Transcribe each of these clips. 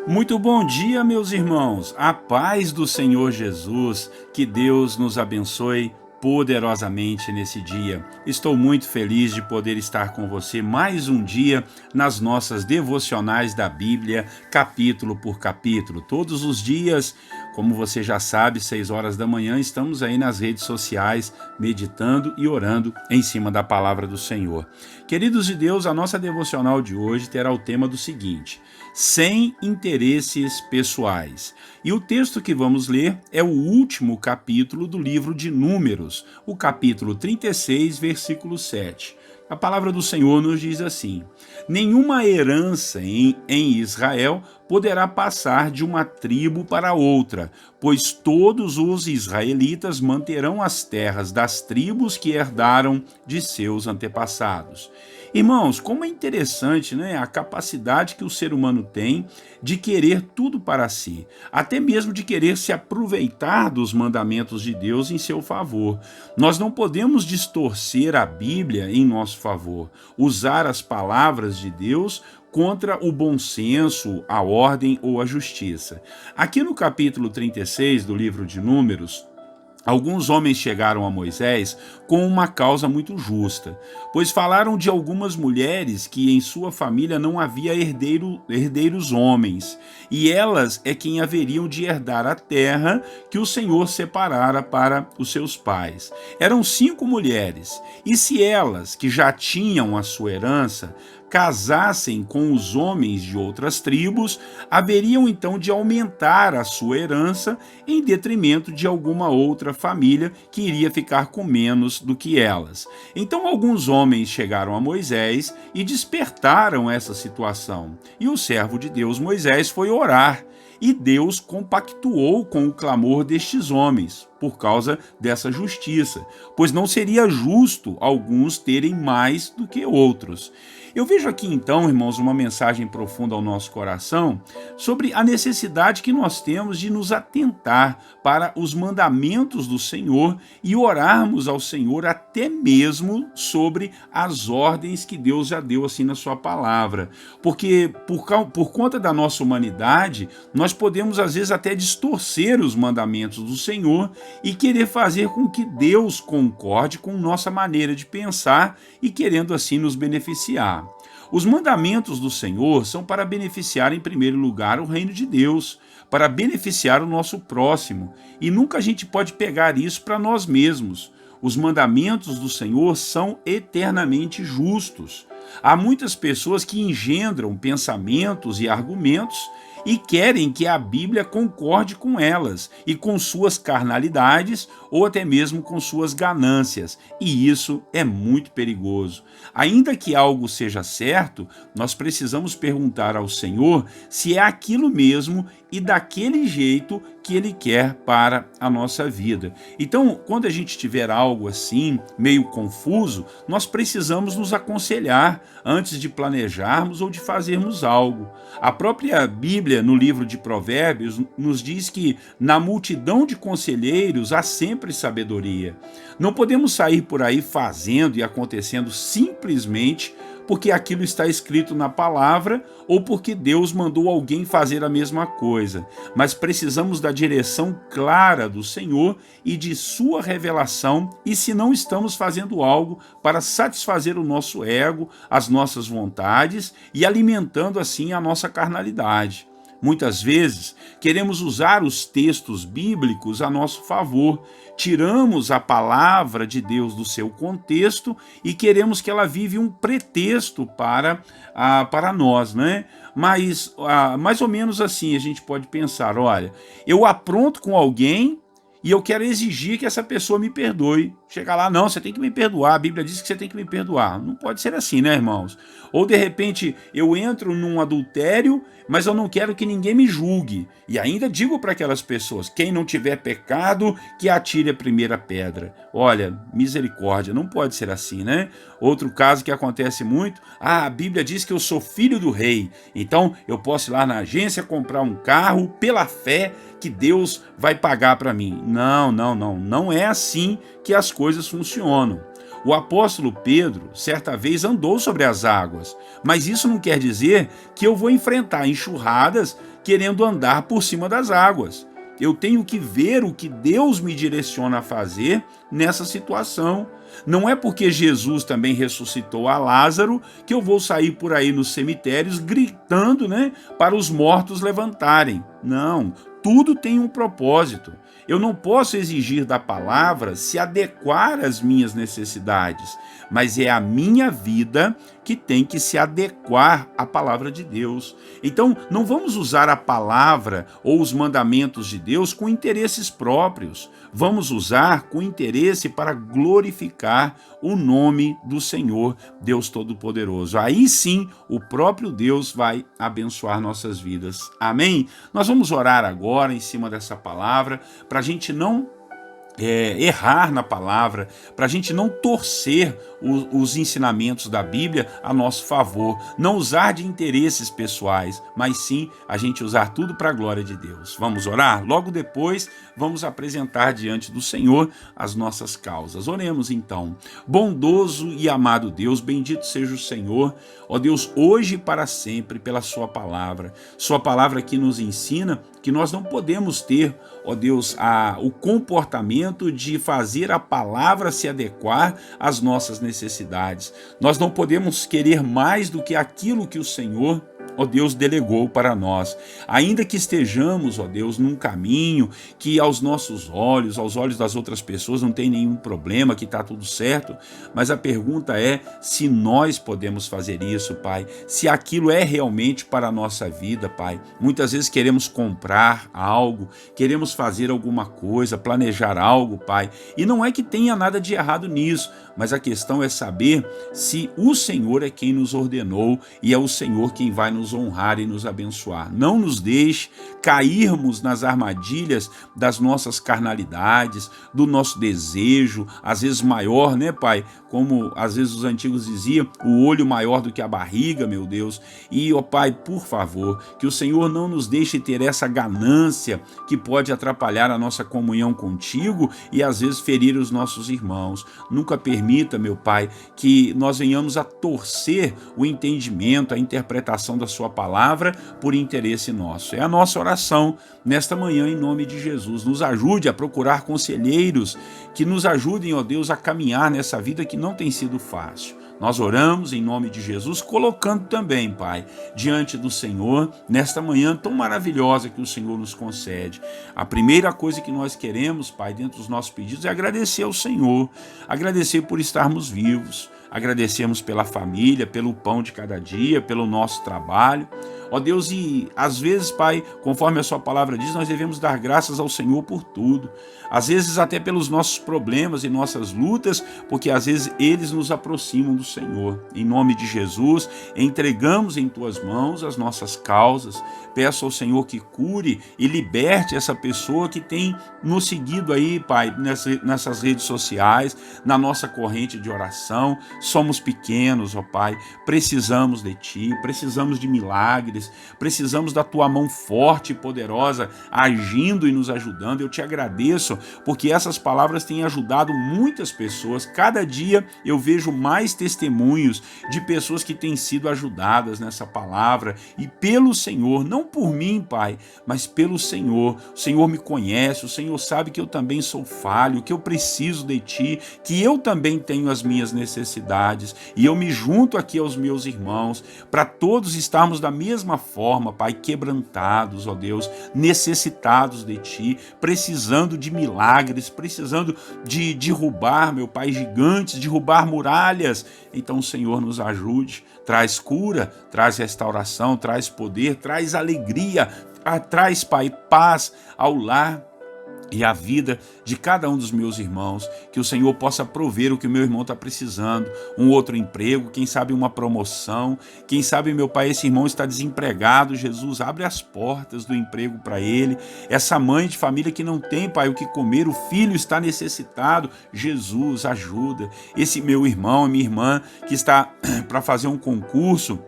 Muito bom dia, meus irmãos. A paz do Senhor Jesus, que Deus nos abençoe poderosamente nesse dia. Estou muito feliz de poder estar com você mais um dia nas nossas devocionais da Bíblia, capítulo por capítulo. Todos os dias, como você já sabe, 6 horas da manhã, estamos aí nas redes sociais, meditando e orando em cima da palavra do Senhor. Queridos de Deus, a nossa devocional de hoje terá o tema do seguinte: sem interesses pessoais. E o texto que vamos ler é o último capítulo do livro de Números, o capítulo 36, versículo 7. A palavra do Senhor nos diz assim: nenhuma herança em Israel poderá passar de uma tribo para outra, pois todos os israelitas manterão as terras das tribos que herdaram de seus antepassados. Irmãos, como é interessante, né, a capacidade que o ser humano tem de querer tudo para si, até mesmo de querer se aproveitar dos mandamentos de Deus em seu favor. Nós não podemos distorcer a Bíblia em nosso favor, usar as palavras de Deus contra o bom senso, a ordem ou a justiça. Aqui no capítulo 36 do livro de Números, alguns homens chegaram a Moisés com uma causa muito justa, pois falaram de algumas mulheres que em sua família não havia herdeiros homens, e elas é quem haveriam de herdar a terra que o Senhor separara para os seus pais. Eram 5 mulheres, e se elas, que já tinham a sua herança, casassem com os homens de outras tribos, haveriam então de aumentar a sua herança em detrimento de alguma outra família que iria ficar com menos do que elas. Então alguns homens chegaram a Moisés e despertaram essa situação. E o servo de Deus Moisés foi orar. E Deus compactuou com o clamor destes homens, por causa dessa justiça, pois não seria justo alguns terem mais do que outros. Eu vejo aqui então, irmãos, uma mensagem profunda ao nosso coração sobre a necessidade que nós temos de nos atentar para os mandamentos do Senhor e orarmos ao Senhor até mesmo sobre as ordens que Deus já deu assim na sua palavra. Porque por conta da nossa humanidade, nós podemos às vezes até distorcer os mandamentos do Senhor e querer fazer com que Deus concorde com nossa maneira de pensar e querendo assim nos beneficiar. Os mandamentos do Senhor são para beneficiar em primeiro lugar o reino de Deus, para beneficiar o nosso próximo, e nunca a gente pode pegar isso para nós mesmos. Os mandamentos do Senhor são eternamente justos. Há muitas pessoas que engendram pensamentos e argumentos e querem que a Bíblia concorde com elas e com suas carnalidades ou até mesmo com suas ganâncias, e isso é muito perigoso. Ainda que algo seja certo, nós precisamos perguntar ao Senhor se é aquilo mesmo e daquele jeito que Ele quer para a nossa vida. Então, quando a gente tiver algo assim, meio confuso, nós precisamos nos aconselhar antes de planejarmos ou de fazermos algo. A própria Bíblia, no livro de Provérbios, nos diz que na multidão de conselheiros há sempre sabedoria. Não podemos sair por aí fazendo e acontecendo simplesmente porque aquilo está escrito na palavra ou porque Deus mandou alguém fazer a mesma coisa, mas precisamos da direção clara do Senhor e de sua revelação, e se não estamos fazendo algo para satisfazer o nosso ego, as nossas vontades e alimentando assim a nossa carnalidade. Muitas vezes, queremos usar os textos bíblicos a nosso favor, tiramos a palavra de Deus do seu contexto e queremos que ela vive um pretexto para nós, né? Mas, mais ou menos assim, a gente pode pensar, olha, eu apronto com alguém e eu quero exigir que essa pessoa me perdoe. Chegar lá, não, você tem que me perdoar, a Bíblia diz que você tem que me perdoar. Não pode ser assim, né, irmãos? Ou, de repente, eu entro num adultério, mas eu não quero que ninguém me julgue. E ainda digo para aquelas pessoas, quem não tiver pecado, que atire a primeira pedra. Olha, misericórdia, não pode ser assim, né? Outro caso que acontece muito, a Bíblia diz que eu sou filho do rei, então eu posso ir lá na agência comprar um carro pela fé que Deus vai pagar para mim. Não é assim que as coisas funcionam. O apóstolo Pedro, certa vez, andou sobre as águas, mas isso não quer dizer que eu vou enfrentar enxurradas querendo andar por cima das águas. Eu tenho que ver o que Deus me direciona a fazer nessa situação. Não é porque Jesus também ressuscitou a Lázaro que eu vou sair por aí nos cemitérios gritando, né, para os mortos levantarem. Não, tudo tem um propósito. Eu não posso exigir da palavra se adequar às minhas necessidades, mas é a minha vida que tem que se adequar à palavra de Deus. Então, não vamos usar a palavra ou os mandamentos de Deus com interesses próprios. Vamos usar com interesse para glorificar o nome do Senhor, Deus Todo-Poderoso. Aí sim, o próprio Deus vai abençoar nossas vidas. Amém? Nós vamos orar agora em cima dessa palavra, para a gente não errar na palavra, para a gente não torcer os ensinamentos da Bíblia a nosso favor, não usar de interesses pessoais, mas sim a gente usar tudo para a glória de Deus. Vamos orar? Logo depois vamos apresentar diante do Senhor as nossas causas. Oremos então. Bondoso e amado Deus, bendito seja o Senhor, ó Deus, hoje e para sempre, pela sua palavra que nos ensina que nós não podemos ter, ó Deus, o comportamento de fazer a palavra se adequar às nossas necessidades. Nós não podemos querer mais do que aquilo que o Senhor, ó Deus, delegou para nós. Ainda que estejamos, ó Deus, num caminho que aos nossos olhos, aos olhos das outras pessoas não tem nenhum problema, que está tudo certo, mas a pergunta é se nós podemos fazer isso, Pai, se aquilo é realmente para a nossa vida, Pai. Muitas vezes queremos comprar algo, queremos fazer alguma coisa, planejar algo, Pai, e não é que tenha nada de errado nisso, mas a questão é saber se o Senhor é quem nos ordenou e é o Senhor quem vai nos honrar e nos abençoar. Não nos deixe cairmos nas armadilhas das nossas carnalidades, do nosso desejo, às vezes maior, né, Pai? Como às vezes os antigos diziam, o olho maior do que a barriga, meu Deus. E, ó Pai, por favor, que o Senhor não nos deixe ter essa ganância que pode atrapalhar a nossa comunhão contigo e às vezes ferir os nossos irmãos. Nunca permita, meu Pai, que nós venhamos a torcer o entendimento, a interpretação da sua palavra por interesse nosso. É a nossa oração nesta manhã em nome de Jesus. Nos ajude a procurar conselheiros que nos ajudem, ó Deus, a caminhar nessa vida que não tem sido fácil. Nós oramos em nome de Jesus, colocando também, Pai, diante do Senhor, nesta manhã tão maravilhosa que o Senhor nos concede. A primeira coisa que nós queremos, Pai, dentro dos nossos pedidos é agradecer ao Senhor, agradecer por estarmos vivos, agradecemos pela família, pelo pão de cada dia, pelo nosso trabalho. Ó Deus, e às vezes, Pai, conforme a sua palavra diz, nós devemos dar graças ao Senhor por tudo. Às vezes até pelos nossos problemas e nossas lutas, porque às vezes eles nos aproximam do Senhor. Em nome de Jesus, entregamos em tuas mãos as nossas causas. Peço ao Senhor que cure e liberte essa pessoa que tem nos seguido aí, Pai, nessas redes sociais, na nossa corrente de oração. Somos pequenos, ó Pai, precisamos de Ti, precisamos de milagres, precisamos da Tua mão forte e poderosa agindo e nos ajudando. Eu te agradeço porque essas palavras têm ajudado muitas pessoas. Cada dia eu vejo mais testemunhos de pessoas que têm sido ajudadas nessa palavra e pelo Senhor, não por mim, Pai, mas pelo Senhor. O Senhor me conhece, o Senhor sabe que eu também sou falho, que eu preciso de Ti, que eu também tenho as minhas necessidades e eu me junto aqui aos meus irmãos para todos estarmos da mesma forma, Pai, quebrantados, ó Deus, necessitados de Ti, precisando de milagres, precisando de derrubar, meu Pai, gigantes, derrubar muralhas. Então, Senhor, nos ajude, traz cura, traz restauração, traz poder, traz alegria, traz, Pai, paz ao lar e a vida de cada um dos meus irmãos, que o Senhor possa prover o que o meu irmão está precisando, um outro emprego, quem sabe uma promoção, quem sabe, meu Pai, esse irmão está desempregado, Jesus, abre as portas do emprego para ele, essa mãe de família que não tem, Pai, o que comer, o filho está necessitado, Jesus, ajuda, esse meu irmão, minha irmã, que está para fazer um concurso,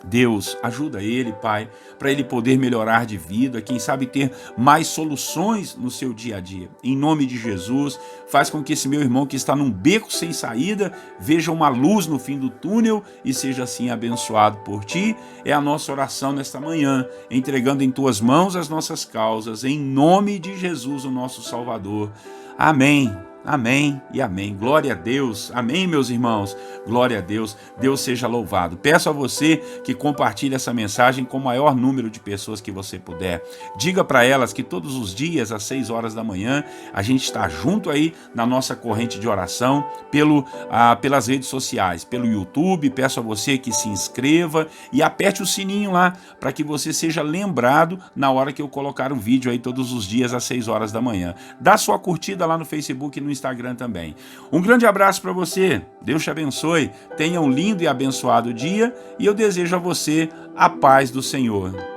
Deus, ajuda ele, Pai, para ele poder melhorar de vida, quem sabe ter mais soluções no seu dia a dia. Em nome de Jesus, faz com que esse meu irmão que está num beco sem saída veja uma luz no fim do túnel e seja assim abençoado por Ti. É a nossa oração nesta manhã, entregando em Tuas mãos as nossas causas, em nome de Jesus, o nosso Salvador. Amém. Amém e amém. Glória a Deus. Amém, meus irmãos. Glória a Deus. Deus seja louvado. Peço a você que compartilhe essa mensagem com o maior número de pessoas que você puder. Diga para elas que todos os dias, às 6 horas da manhã, a gente está junto aí na nossa corrente de oração pelas redes sociais, pelo YouTube. Peço a você que se inscreva e aperte o sininho lá para que você seja lembrado na hora que eu colocar um vídeo aí todos os dias às 6 horas da manhã. Dá sua curtida lá no Facebook e no Instagram também. Um grande abraço para você, Deus te abençoe, tenha um lindo e abençoado dia e eu desejo a você a paz do Senhor.